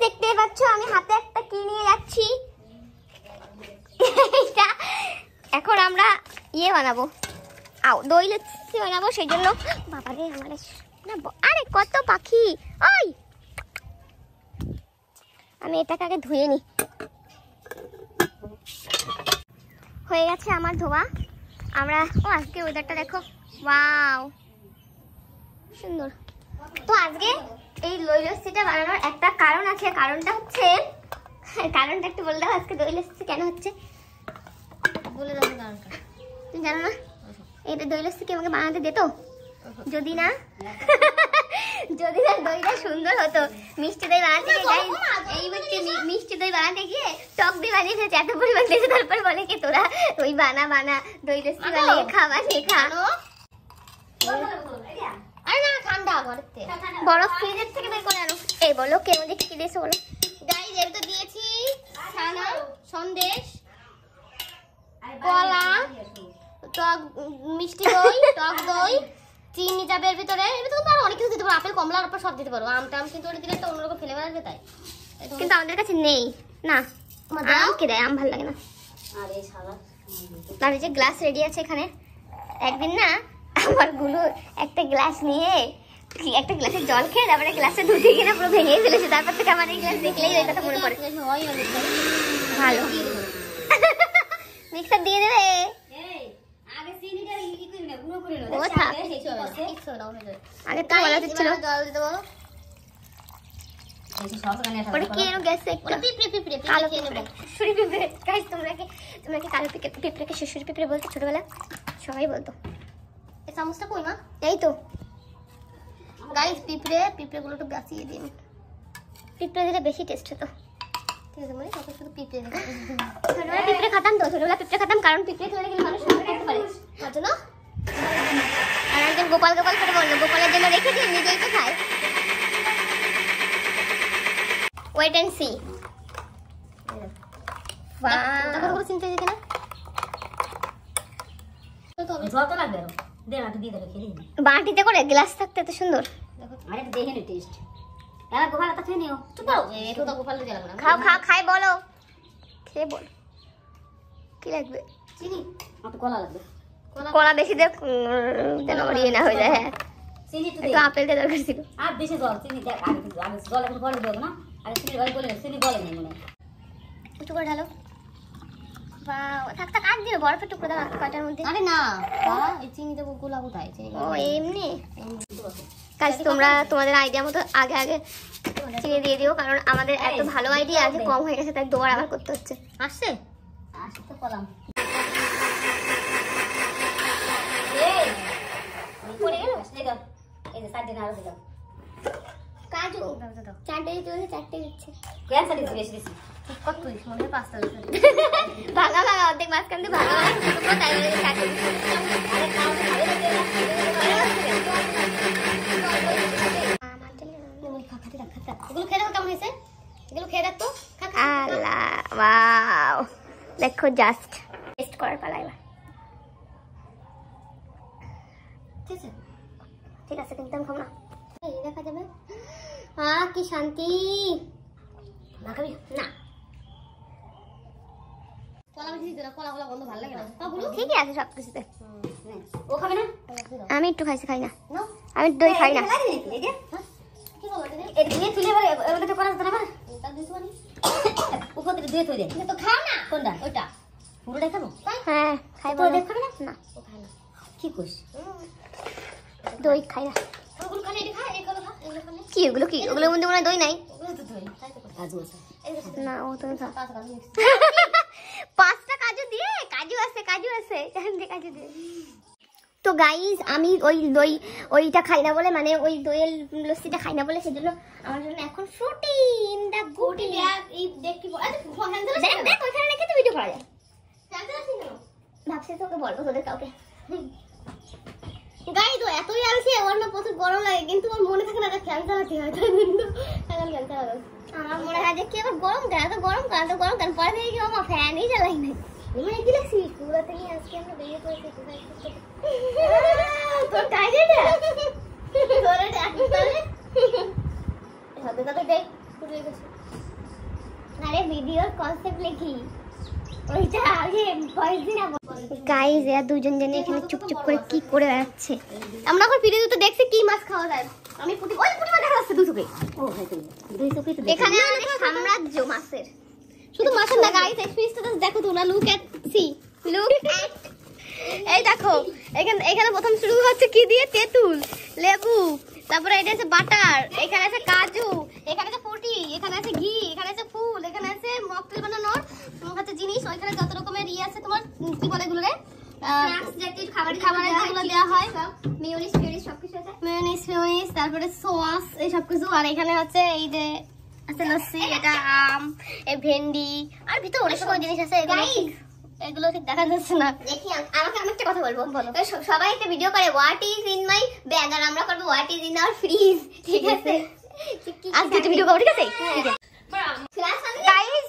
দেখতে পাচ্ছ আমি হাতে একটা কি নিয়ে যাচ্ছি। এখন আমরা ইয়ে বানাবো, দই লস্যি বানাবো, সেই জন্য বাবারে আমার আরে কত পাখি। ওই আমি এটাকে আগে ধুয়ে নি। হয়ে গেছে আমার ধোয়া। আমরা আজকে ওয়েদারটা দেখো, ওয়াও সুন্দর। তো আজকে এই দই লস্যিটা বানানোর একটা কারণ আছে, কারণটা হচ্ছে, কারণটা একটু বলে দাও আজকে দই লস্যি কেন হচ্ছে, বলে দাও কারণটা। তুমি জানো না? এটা দই লস্যি কি আমাকে বানাতে দিত? যদি না দইটা সুন্দর হতো। মিষ্টি দই বানাতে গিয়ে এই ব্যক্তি মিষ্টি দই বানাতে গিয়ে টক দই বানিয়ে ফেলছে, এত পরিমাণ দিয়েছে। তারপর বলে কি তোরা ওই বানা দই লস্যি বানিয়ে খাওয়া শেখা। আরে না ঠান্ডা ঘরেতে বরফ ফ্রিজের থেকে বের করে আনো। এই বলো কেন দেখি কি দিয়েছো বলো। গাইস এর তো দিয়েছি ছানা, সন্দেশ, কলা, টক মিষ্টি দই, টক দই, চিনি যাবে এর ভিতরে। এর ভিতরে তো অনেক কিছু দিতে পারো, আপেল কমলার উপর সব দিতে পারো। আমটা কিন্তু ওটা দিলে একটা অন্যরকম ফ্লেভার আসবে, তাই কিন্তু আমাদের কাছে নেই না। আম কে দেয়? আম ভালো লাগে না। আরে শালা, আর এই যে গ্লাস রেডি আছে এখানে। একদিন না আমার গুলো একটা গ্লাস নিয়ে একটা গ্লাসে জল খেয়ে তারপরে গ্লাসে দুধ দিয়ে কিনা পুরো ভেঙে ফেলেছে। তারপর থেকে আমার এই গ্লাস দেখলেই ওই কথা মনে পড়ে। ভালো মিক্সার দিয়ে দেবে। আগে তো বলা ছিল জল দিতে বলো। ওটা কি এর গ্যাস একটা পিঁপড়ে পিঁপড়ে কালো পিঁপড়ে শুশুরি পিঁপড়ে। গাইস তোমরা কি কালো পিঁপড়েকে শুশুরি পিঁপড়ে বলতে? ছোটবেলা সবাই বলতো। এই চামচটা কই মা? এই তো গাইস পিঁপড়েগুলো একটু বাঁচিয়ে দিন। পিঁপড়ে দিলে বেশি টেস্ট হতো। ঠিক আছে মানে কত শুধু পিঁপড়ে দিতে। ছোটবেলা পিঁপড়ে খেতাম তো, ছোটবেলা পিঁপড়ে খেতাম কারণ পিঁপড়ে খেলে গেলে মানুষ সুন্দর করতে পারে তার জন্য। আর একজন গোপাল করে বললো গোপালের জন্য রেখে দিয়ে নিজেই তো খায়। Wait and see. বাহ চিন্তা দেখে না যত লাগবে বাটিতে করে গ্লাস থাকতে এত সুন্দর। আরে দেখে নি টেস্ট। এবার গোপালটা খেয়ে নিও। চুপ করো। একটু তো গোপাল দিয়ে লাগবে না। খাও খাই বলো। খেয়ে বল কি লাগবে? চিনি আর কলা লাগবে। কলা বেশি দে যেন ইয়ে না হয়ে যায়। হ্যাঁ চিনি তো আপেল দিয়ে দরকার ছিল। আর বেশি জল চিনি দেখ আগে জল এখন বলে দেবো না। আগে চিনি বলে চিনি বলে নি মনে একটু করে ঢালো। বাও থাক আর দিও বরফের টুকরো দাও কয়টার মধ্যে। আরে না এই চিনি দেবো গোলা কোথায় চিনি? ও এমনি গাইস তোমরা তোমাদের আইডিয়া মতো আগে চিনি দিয়ে দিও, কারণ আমাদের এত ভালো আইডিয়া আছে কম হয়ে গেছে তাই দুবার আবার করতে হচ্ছে। আসছে তো কলাম এই পড়ে গেল। এই যে সাইডে নাড়া দিলাম কাজু চারটে দিতে হলে চারটে দিচ্ছে। কেন চারটে দিচ্ছি বেশি বেশি কত দিচ্ছি মনে হয় 5টা দিচ্ছি। ভাঙা অর্ধেক মাঝখান দিয়ে ভাঙা টুকরো তাই বলে চারটে দিচ্ছি। এগুলো খেয়ে দেখো কেমন হয়েছে। এগুলো খেয়ে দেখো। আল্লাহ ওয়াও দেখো জাস্ট টেস্ট করার পালা এবার। ঠিক আছে কিন্তু আমি খাবো না। এই দেখা যাবে। কি শান্তি। না খাবি না কলা বেশি দিতে না, কলা গন্ধ ভালো লাগে না। ঠিকই আছে সব কিছুতে। ও খাবে না? আমি একটু খাইছি, খাই না আমি দই খাই না। কি বলো এই দিয়ে তুলে বলে ওটা তো করা যেত না আমার এটা দিছ মানে উপর থেকে দিয়ে থই দে তো খাও না। কোনটা? ওইটা পুরোটা খাবো। হ্যাঁ খাই বলে খাবে না? না ও খায় না। কি কইছ? দই খাই না। ওগুলো খালি এটা খা এগুলো খা এগুলো খালি কি ওগুলো কি ওগুলোর মধ্যে মনে দই নাই? ওগুলো তো দই কাজু আছে না ও তো খা 5টা কাজু দিয়ে কাজু আছে জান দে কাজু দিয়ে। তো গাইস আমি ওই দই ওইটা খাই না বলে মানে ওই দইয়ের লস্যিটা খাই না বলে সেজন্য আমার জন্য এখন ফ্রুটি ইন দা গুটি এই দেখি দেখ ওখানে রেখে তো ভিডিও করা যায়। ভাবছি তোকে বলবো তোদের কাউকে। গাইস তো এতই আলসি ওর না প্রচুর গরম লাগে কিন্তু ওর মনে থাকে না যে ফ্যান চালাতে হয় তাই কিন্তু ফ্যান চালাতে আমার মনে হয় যে কি আবার গরম কেন এত গরম কেন পরে থেকে কি আমার ফ্যানই চালাই না। এমন কি লাগছি পুরো থেকে আজকে আমরা বেরিয়ে পড়েছি তোর টাইগার তোরে ডাকি তাহলে হাতে দেখ আরে ভিডিওর কনসেপ্ট লিখি ওইটা আগে ভয়েস দিনা। গাইস এরা দুজন জনে এখানে চুপচুপ করে কি করে বেড়াচ্ছে। আমরা এখন ভিডিও তো দেখছি কি মাছ খাওয়া যায়। আমি পুঁটি মাছ দেখা যাচ্ছে দুচোখে। ও ভাই তুমি দুচোখে তো এখানে অনেক সাম্রাজ্য মাছের। শুধু মাছের না গাইস, এই ফিশটা দেখো তোমরা, look at see, look at. এই দেখো এখানে প্রথম শুরু হচ্ছে কি দিয়ে, তেঁতুল, লেবু, তারপরে এটা আছে বাটার, এখানে আছে কাজু, এখানে আছে ফুটি, এখানে আছে ঘি, এখানে আছে ফুল, এখানে আছে মকটেল বানানোর হচ্ছে জিনিস, ওইখানে যত রকমের আছে তোমার কি বলে এগুলো রে, স্ন্যাক্স জাতীয় খাবার যেগুলো দেওয়া হয়, মিয়োনিজ সবকিছু আছে, মিয়োনিজ, তারপরে সস, এই সব কিছু। আর এখানে হচ্ছে এই যে আছে লস্যি, এটা আম, এই ভেন্ডি, আর ভিতরে অনেক রকম জিনিস আছে। এগুলো ঠিক দেখা যাচ্ছে না। দেখি আমাকে আমি একটা কথা বলবো, সবাই একটা ভিডিও করে what is in my bag, আর আমরা করবো what is in our fridge. ঠিক আছে, আজকে একটা ভিডিও করব, ঠিক আছে? ঠিক আছে গাইস,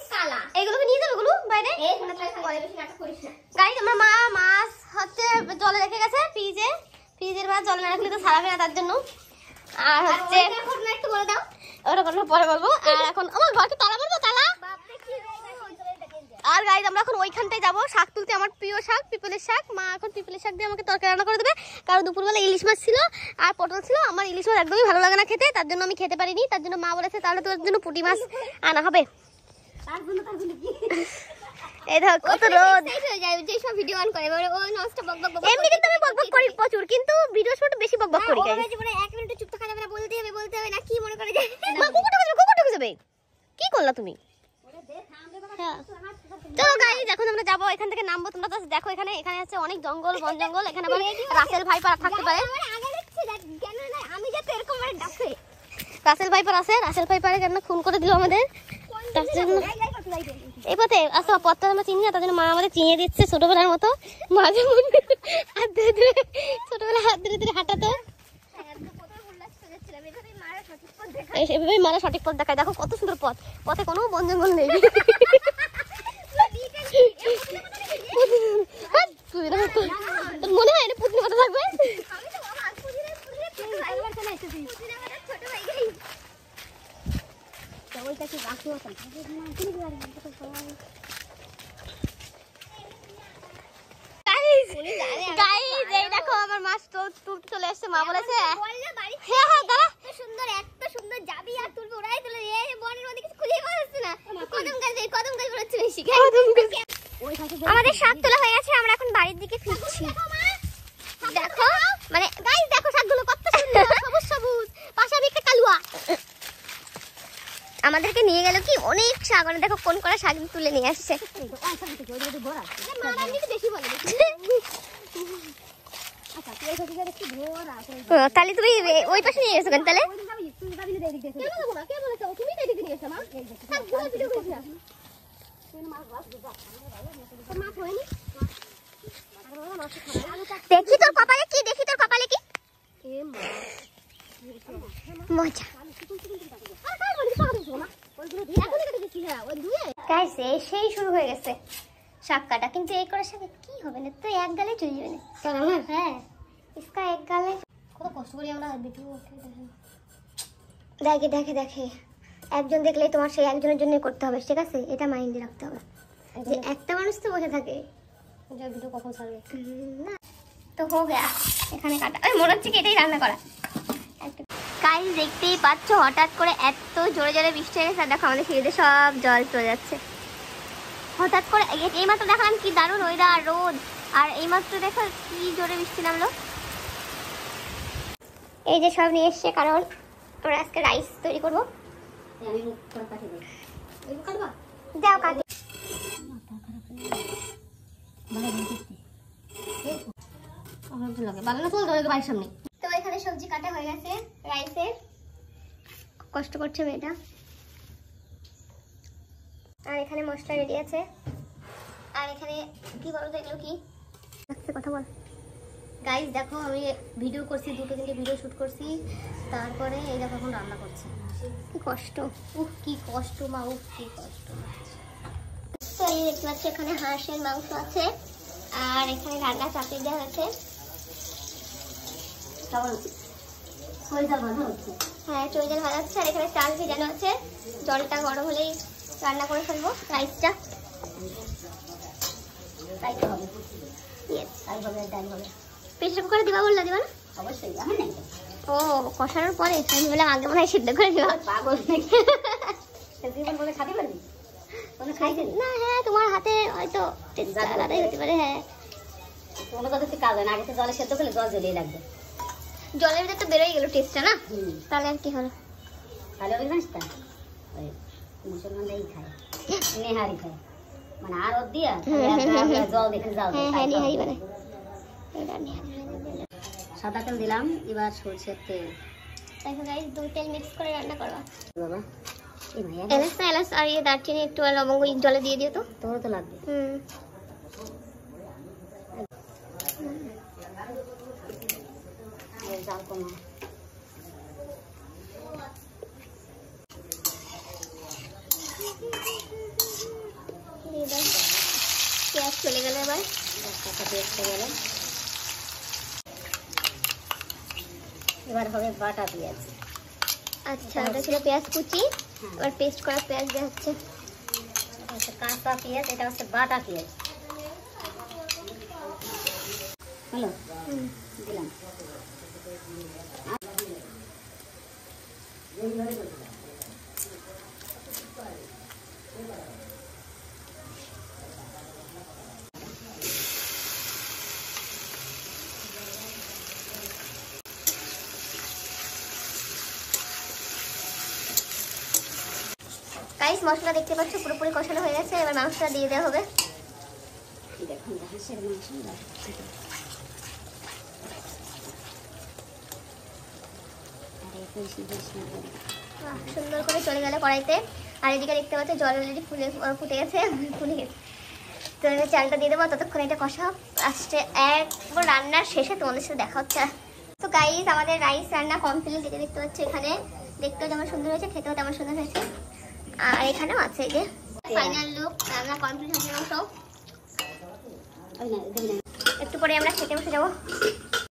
এইগুলোকে নিয়ে যাবে, এগুলো বাইরে। গাইস আমার মা মাছ হচ্ছে জলে রেখে গেছে ফ্রিজের মাছ জলে না রাখলে তো সারাবে না, তার জন্য। আর হচ্ছে একটু বলে দাও, ওটা কথা পরে বলবো। আর এখন আমার ঘরকে তালা মারবো, তালা। আর গাইস আমরা এখন ওইখানটায় যাবো শাক তুলতে, আমার প্রিয় শাক, পিপলের শাক। মা এখন পিপলের শাক দিয়ে আমাকে তরকারি রান্না করে দেবে, কারণ দুপুরবেলা ইলিশ মাছ ছিল আর পটল ছিল। আমার ইলিশ মাছ একদমই ভালো লাগে না খেতে, তার জন্য আমি খেতে পারিনি। তার জন্য মা বলেছে তাহলে তোর জন্য পুঁটি মাছ আনা হবে। এই দেখো কত রোদ, যে সব ভিডিও অন করে ও ননস্টপ বকবক। এমনি কিন্তু আমি বকবক করি প্রচুর, কিন্তু ভিডিও শুট বেশি বকবক করি। গাইস জীবনে 1 মিনিট চুপ থাকা যাবে না, বলতে হবে না, কি মনে করে যায়। মা কুকুরটা যাবে, কি করলা তুমি? চলো গাইস এখন আমরা যাবো, এখান থেকে নামবো। তোমরা তো দেখো এখানে আছে অনেক জঙ্গল, বন জঙ্গল। এখানে আবার রাসেল ভাইপার থাকতে পারে। আমি যাতে এরকম মানে ডাকে রাসেল ভাইপার আছে, রাসেল ভাইপারে কেন খুন করে দিল আমাদের। তার জন্য এই পথে আসো, পথটা আমরা চিনি না, তার জন্য মা আমাদের চিনিয়ে দিচ্ছে ছোটবেলার মতো। মাঝে মধ্যে হাত ধরে ধরে ছোটবেলা হাত ধরে ধরে হাঁটাতো, এভাবে মারা সঠিক পথ দেখায়। দেখো কত সুন্দর পথ, পথে কোনো বন জঙ্গল নেই। মনে হয় এটা পুতনি কথা থাকবে। দেখো আমার মাছ তুলতে চলে এসছে। মা বলেছে হ্যাঁ দাঁড়া, এত সুন্দর যাবি আর তুলবে, ওরাই তুলে বনের মধ্যে কিছু খুঁজে পাওয়া যাচ্ছে না। কদম গাছ বেরোচ্ছে বেশি। আমাদের শাক তোলা হয়ে গেছে, আমরা এখন বাড়ির দিকে ফিরছি। দেখো মানে গাইস দেখো শাকগুলো কত সুন্দর, সবুজ সবুজ, পাশে আমি একটা কালুয়া। আমাদেরকে নিয়ে গেল কি অনেক শাক, মানে দেখো কোন করা শাক তুলে নিয়ে আসছে। তাহলে তুমি ওই পাশে নিয়ে গেছো কেন? তাহলে দেখি তোর কপালে কি, মজা। সেই শুরু হয়ে গেছে শাক কাটা, কিন্তু এই করে শাকে কি হবে না তো, এক গালে চলে যাবে না। হ্যাঁ ইসকা এক গালে কত কষ্ট করি আমরা। দেখে একজন দেখলেই তোমার সেই একজনের জন্য করতে হবে, ঠিক আছে? এটা মাইন্ডে রাখতে হবে যে একটা মানুষ তো বসে থাকে, ভিডিও কখন ছাড়বে না। তো হো গেয়া এখানে কাটা, মনে হচ্ছে কি এটাই রান্না করা। গাইস দেখতেই পাচ্ছ হঠাৎ করে এত জোরে জোরে বৃষ্টি হয়ে গেছে, আর দেখো আমাদের সিঁড়িতে সব জল চলে যাচ্ছে হঠাৎ করে। এইমাত্র দেখালাম কি দারুণ ওয়েদার, রোদ, আর এইমাত্র দেখো কি জোরে বৃষ্টি নামলো। এই যে সব নিয়ে এসছে, কারণ আমরা আজকে রাইস তৈরি করবো। দাও কাটি। তো এখানে সবজি কাটা হয়ে গেছে রাইসের। কষ্ট করছে মেয়েটা। আর এখানে মশলা রেডি আছে। আর এখানে কি বলো তো, এগুলো কি কথা বল। গাইস দেখো আমি ভিডিও করছি, 2-3টে ভিডিও শুট করছি, তারপরে এই দেখো এখন রান্না করছি। কি কষ্ট, কি কষ্ট মা, কি কষ্ট। তো এই দেখতে পাচ্ছি এখানে হাঁসের মাংস আছে, আর এখানে রান্না চাপিয়ে দেওয়া হয়েছে। হ্যাঁ চৈজাল ভাজা হচ্ছে, আর এখানে চাল ভেজানো আছে। জলটা গরম হলেই রান্না করে ফেলবো রাইসটা। তাই তো হবে, তাই হবে, ডাল হবে। প্রেসার কুকারে দিবা বললা, দিবা না? অবশ্যই, আমার নাই। ও কষানোর পরে আমি বললাম আগে মনে হয় সিদ্ধ করে দিবা। পাগল নাকি? জীবন বলে খাতে পারবি? কোনো খাইতে না। হ্যাঁ তোমার হাতে হয়তো আলাদাই হতে পারে। হ্যাঁ কোনো কথা কাজ হয় না, আগে তো জলে সেদ্ধ করলে জল জ্বলেই লাগবে। জলের ভিতরে তো বেরোই গেল টেস্টটা না, তাহলে আর কি হলো? তাহলে ওই জানিস তা ওই মুসলমানরাই খায়, নেহারি খায়, মানে আর ওর দিয়া জল দেখে জাল দেয়। হ্যাঁ নেহারি বানায়। সাদা তেল দিলাম, এবার সরষের তেল। দেখো গাইস, দুই তেল মিক্স করে রান্না করবা। বাবা এলাচ না, এলাচ আর এই দারচিনি একটু লবঙ্গ জলে দিয়ে দিও তো, তোরও তো লাগবে। জাল কমা। পেঁয়াজ চলে গেল, এবার পেঁয়াজ চলে গেল, এবার হবে বাটা পেঁয়াজ। আচ্ছা ওটা ছিল পেঁয়াজ কুচি, এবার পেস্ট করা পেঁয়াজ দেওয়া হচ্ছে। কাঁচা পেঁয়াজ, এটা হচ্ছে বাটা পেঁয়াজ। হলো দিলাম। গাইস মশলা দেখতে পাচ্ছ পুরোপুরি কষানো হয়ে গেছে, এবার মাংসটা দিয়ে দেওয়া হবে। দেখুন হাঁসের মাংস সুন্দর করে চলে গেল কড়াইতে। আর এদিকে দেখতে পাচ্ছ জল অলরেডি ফুটে গেছে, ফুলে গেছে। তো এবার চালটা দিয়ে দেবো, ততক্ষণ এটা কষা হোক। আসছে একবার রান্নার শেষে তোমাদের সাথে দেখা হচ্ছে। তো গাইস আমাদের রাইস রান্না কমপ্লিট, যেটা দেখতে পাচ্ছ এখানে দেখতেও যেমন সুন্দর হয়েছে, খেতেও তেমন সুন্দর হয়েছে। আর এখানেও আছে এই যে ফাইনাল লুক, রান্না কমপ্লিট হয়ে গেল সব। একটু পরে আমরা খেতে বসে যাবো।